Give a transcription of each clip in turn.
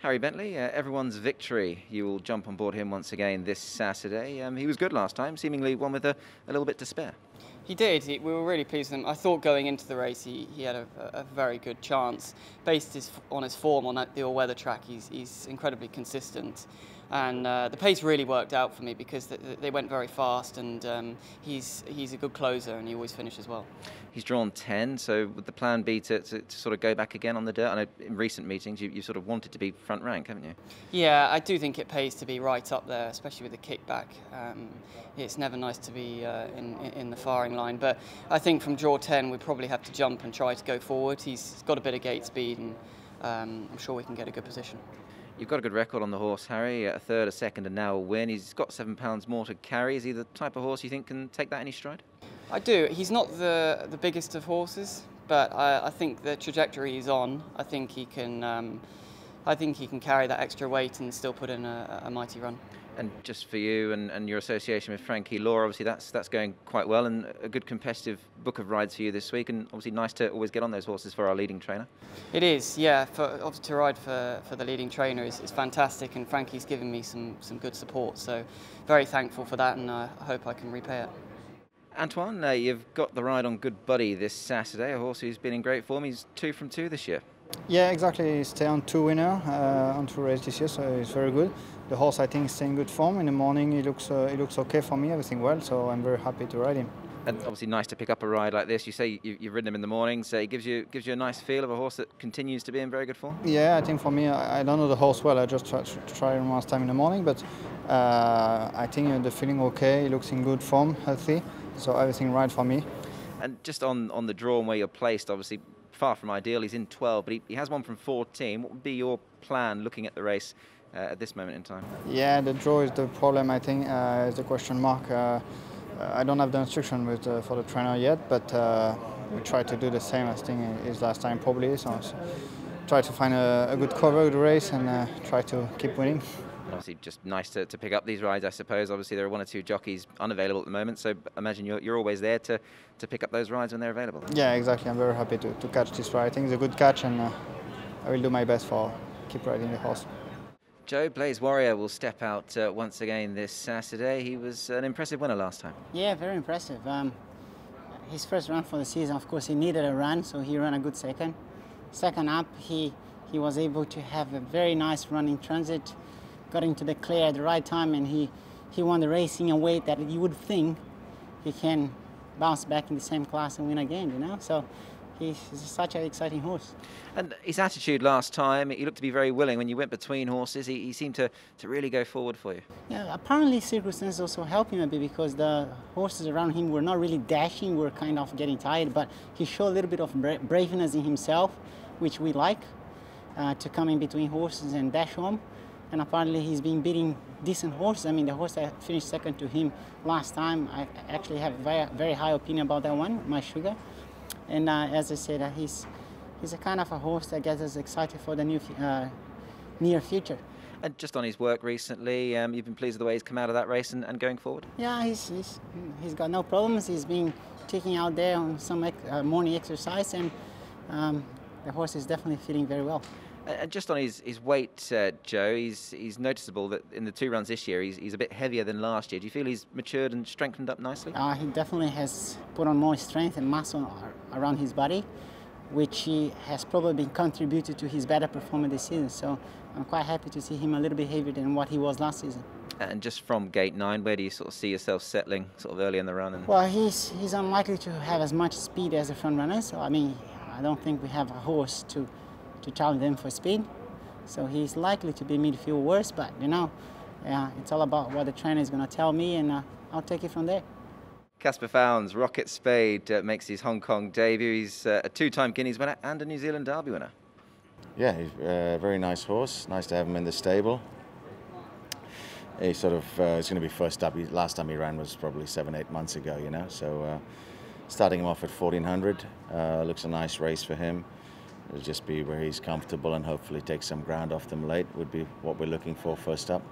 Harry Bentley, everyone's victory. You will jump on board him once again this Saturday. He was good last time, seemingly one with a little bit to spare. He did. We were really pleased with him. I thought going into the race he had a very good chance. Based on his form on the all-weather track, he's incredibly consistent. And the pace really worked out for me because they went very fast, and he's a good closer, and he always finishes well. He's drawn 10, so would the plan be to sort of go back again on the dirt? I know in recent meetings you sort of wanted to be front rank, haven't you? Yeah, I do think it pays to be right up there, especially with the kickback. It's never nice to be in the firing line, but I think from draw 10 we probably have to jump and try to go forward. He's got a bit of gate speed, and I'm sure we can get a good position. You've got a good record on the horse, Harry, a third, a second, and now a win. He's got £7 more to carry. Is he the type of horse you think can take that any stride? I do. He's not the biggest of horses, but I think the trajectory he's on, I think he can carry that extra weight and still put in a mighty run. And just for you and your association with Frankie Law, obviously that's going quite well, and a good competitive book of rides for you this week, and obviously nice to always get on those horses for our leading trainer. It is, yeah. Obviously to ride for the leading trainer is fantastic, and Frankie's given me some good support, so very thankful for that, and I hope I can repay it. Antoine, you've got the ride on Good Buddy this Saturday, a horse who's been in great form. He's 2 from 2 this year. Yeah, exactly. He stayed on 2 winner on 2 races this year, so he's very good. The horse, I think, is in good form. In the morning, he looks okay for me, everything well, so I'm very happy to ride him. And obviously nice to pick up a ride like this. You say you've ridden him in the morning, so it gives you a nice feel of a horse that continues to be in very good form. Yeah, I think for me, I don't know the horse well. I just try him last time in the morning, but I think the feeling okay. He looks in good form, healthy, so everything right for me. And just on the draw and where you're placed, obviously far from ideal. He's in 12, but he has one from 14. What would be your plan looking at the race at this moment in time? Yeah, the draw is the problem, I think, is the question mark. I don't have the instruction for the trainer yet, but we try to do the same as his last time probably. So try to find a good cover of the race and try to keep winning. Obviously just nice to pick up these rides, I suppose. Obviously there are 1 or 2 jockeys unavailable at the moment, so imagine you're always there to pick up those rides when they're available. Yeah, exactly. I'm very happy to catch this ride. I think it's a good catch, and I will do my best for keep riding the horse. Joe, Blaze Warrior will step out once again this Saturday. He was an impressive winner last time. Yeah, very impressive. His first run for the season, of course, he needed a run, so he ran a good second. Second up, he was able to have a very nice run in transit, got into the clear at the right time, and he won the race in a way that you would think he can bounce back in the same class and win again, you know? So he's such an exciting horse. And his attitude last time, he looked to be very willing. When you went between horses, he seemed to really go forward for you. Yeah, apparently circumstances also helped him a bit because the horses around him were not really dashing, were kind of getting tired, but he showed a little bit of braveness in himself, which we like, to come in between horses and dash home. And apparently he's been beating decent horses. I mean, the horse that finished second to him last time, I actually have a very high opinion about that one, My Sugar. And as I said, he's a kind of a horse that gets us excited for the near future. And just on his work recently, you've been pleased with the way he's come out of that race and going forward? Yeah, he's got no problems. He's been taking out there on some morning exercise, and the horse is definitely feeling very well. And just on his weight, Joe, he's noticeable that in the 2 runs this year, he's a bit heavier than last year. Do you feel he's matured and strengthened up nicely? He definitely has put on more strength and muscle around his body, which he has probably contributed to his better performance this season. So I'm quite happy to see him a little bit heavier than what he was last season. And just from gate 9, where do you sort of see yourself settling sort of early in the run? Well, he's unlikely to have as much speed as the front runner. So I mean, I don't think we have a horse to challenge them for speed. So he's likely to be midfield worse, but you know, yeah, it's all about what the trainer is going to tell me, and I'll take it from there. Caspar Fownes, Rocket Spade, makes his Hong Kong debut. He's a 2-time Guineas winner and a New Zealand Derby winner. Yeah, he's a very nice horse. Nice to have him in the stable. He sort of is going to be first up. Last time he ran was probably 7-8 months ago, you know. So starting him off at 1400 looks a nice race for him. It'll just be where he's comfortable and hopefully take some ground off them late would be what we're looking for first up.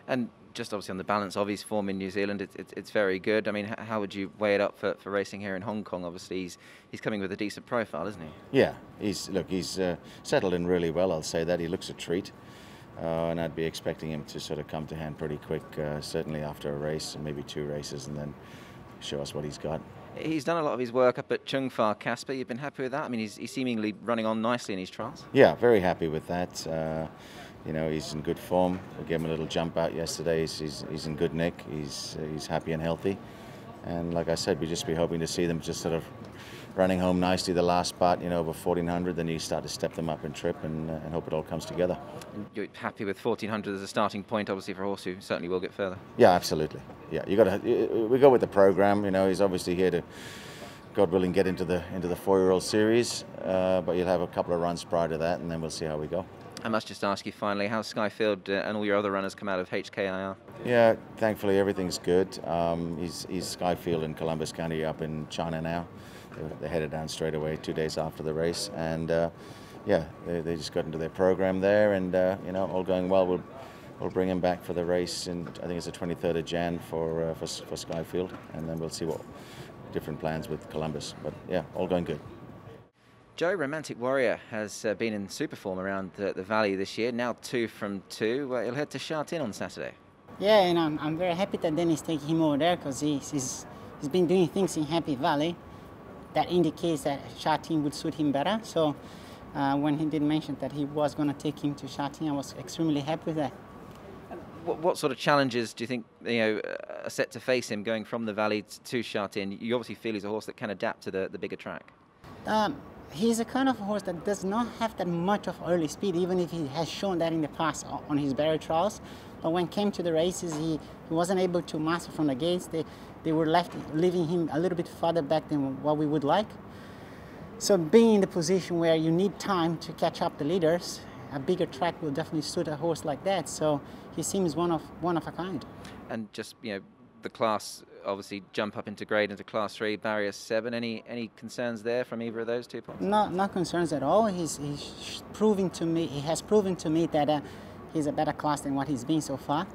And just obviously on the balance of his form in New Zealand, it's very good. I mean, how would you weigh it up for racing here in Hong Kong? Obviously, he's coming with a decent profile, isn't he? Yeah, he's settled in really well. I'll say that. He looks a treat. and I'd be expecting him to sort of come to hand pretty quick, certainly after a race, and maybe 2 races, and then show us what he's got. He's done a lot of his work up at Chungfa, Caspar. You've been happy with that? I mean, he's seemingly running on nicely in his trials. Yeah, very happy with that. You know, he's in good form. We gave him a little jump out yesterday. He's in good nick. He's happy and healthy. And like I said, we'd just be hoping to see them just sort of running home nicely the last spot, you know, over 1400. Then you start to step them up in trip and hope it all comes together. And you're happy with 1400 as a starting point, obviously, for a horse who certainly will get further. Yeah, absolutely. Yeah, we go with the program. You know, he's obviously here to, God willing, get into the 4-year-old series. But you'll have a couple of runs prior to that, and then we'll see how we go. I must just ask you finally, how's Skyfield and all your other runners come out of HKIR? Yeah, thankfully everything's good. He's Skyfield in Columbus County up in China now. They headed down straight away 2 days after the race, and yeah, they just got into their program there, and you know, all going well. We'll bring him back for the race, and I think it's the 23rd of Jan for Skyfield, and then we'll see what different plans with Columbus. But yeah, all going good. Joe, Romantic Warrior has been in super form around the Valley this year, now 2 from 2. He'll head to Shartin on Saturday. Yeah, and I'm very happy that Dennis taking him over there, because he's been doing things in Happy Valley that indicates that Shartin would suit him better. So when he did mention that he was going to take him to Shartin, I was extremely happy with that. What sort of challenges do you think are set to face him going from the Valley to Shartin? You obviously feel he's a horse that can adapt to the bigger track. He's a kind of horse that does not have that much of early speed, even if he has shown that in the past on his barrier trials. But when it came to the races, he wasn't able to master from the gates. They were leaving him a little bit farther back than what we would like. So being in the position where you need time to catch up the leaders, a bigger track will definitely suit a horse like that. So he seems one of a kind. And just, the class, obviously jump up into grade into class 3, barrier 7. Any concerns there from either of those 2 points? No concerns at all. He has proven to me that he's a better class than what he's been so far.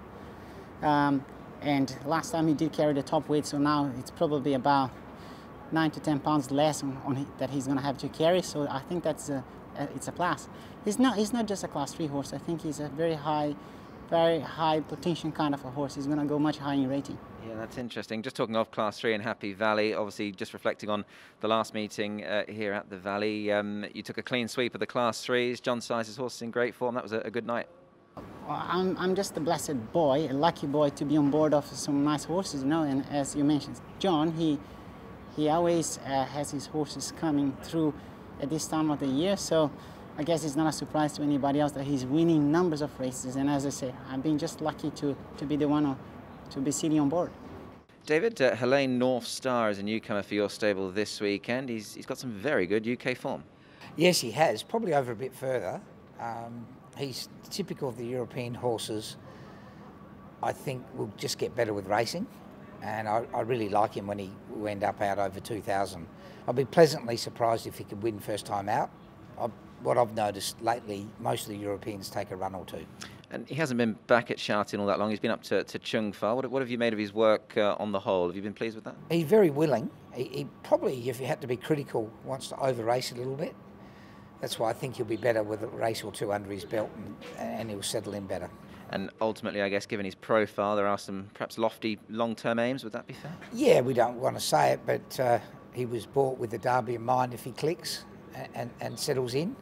And last time he did carry the top weight, so now it's probably about 9 to 10 pounds less that he's going to have to carry. So I think it's a plus. He's not just a class 3 horse. I think he's a very high potential kind of a horse. He's going to go much higher in rating. Yeah, that's interesting. Just talking of Class 3 and Happy Valley, obviously just reflecting on the last meeting here at the Valley, you took a clean sweep of the Class 3s. John Size's horse is in great form. That was a good night. Well, I'm just a blessed boy, a lucky boy to be on board of some nice horses, and as you mentioned, John, he always has his horses coming through at this time of the year, so I guess it's not a surprise to anybody else that he's winning numbers of races. And as I said, I've been just lucky to be the one to be sitting on board. David, Helene North Star is a newcomer for your stable this weekend. He's got some very good UK form. Yes, he has, probably over a bit further. He's typical of the European horses. I think will just get better with racing, and I really like him when he went up out over 2,000. I'll be pleasantly surprised if he could win first time out. What I've noticed lately, most of the Europeans take a run or 2. And he hasn't been back at Shartin all that long. He's been up to Chungfa. What have you made of his work on the whole? Have you been pleased with that? He's very willing. He probably, if you had to be critical, wants to over-race a little bit. That's why I think he'll be better with a race or 2 under his belt, and he'll settle in better. And ultimately, I guess, given his profile, there are some perhaps lofty long-term aims. Would that be fair? Yeah, we don't want to say it, but he was bought with the Derby in mind if he clicks and settles in.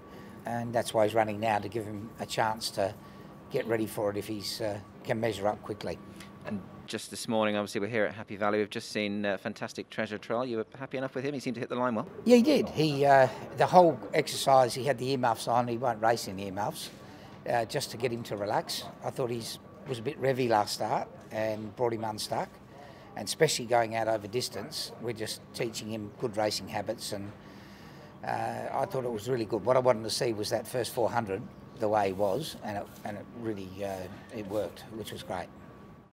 And that's why he's running now, to give him a chance to get ready for it if he can measure up quickly. And just this morning, obviously, we're here at Happy Valley. We've just seen Fantastic Treasure Trial. You were happy enough with him? He seemed to hit the line well. Yeah, he did. The whole exercise, he had the earmuffs on. He won't race in earmuffs, just to get him to relax. I thought he was a bit revvy last start and brought him unstuck. And especially going out over distance, we're just teaching him good racing habits, and I thought it was really good. What I wanted to see was that first 400 the way he was, and it really it worked, which was great.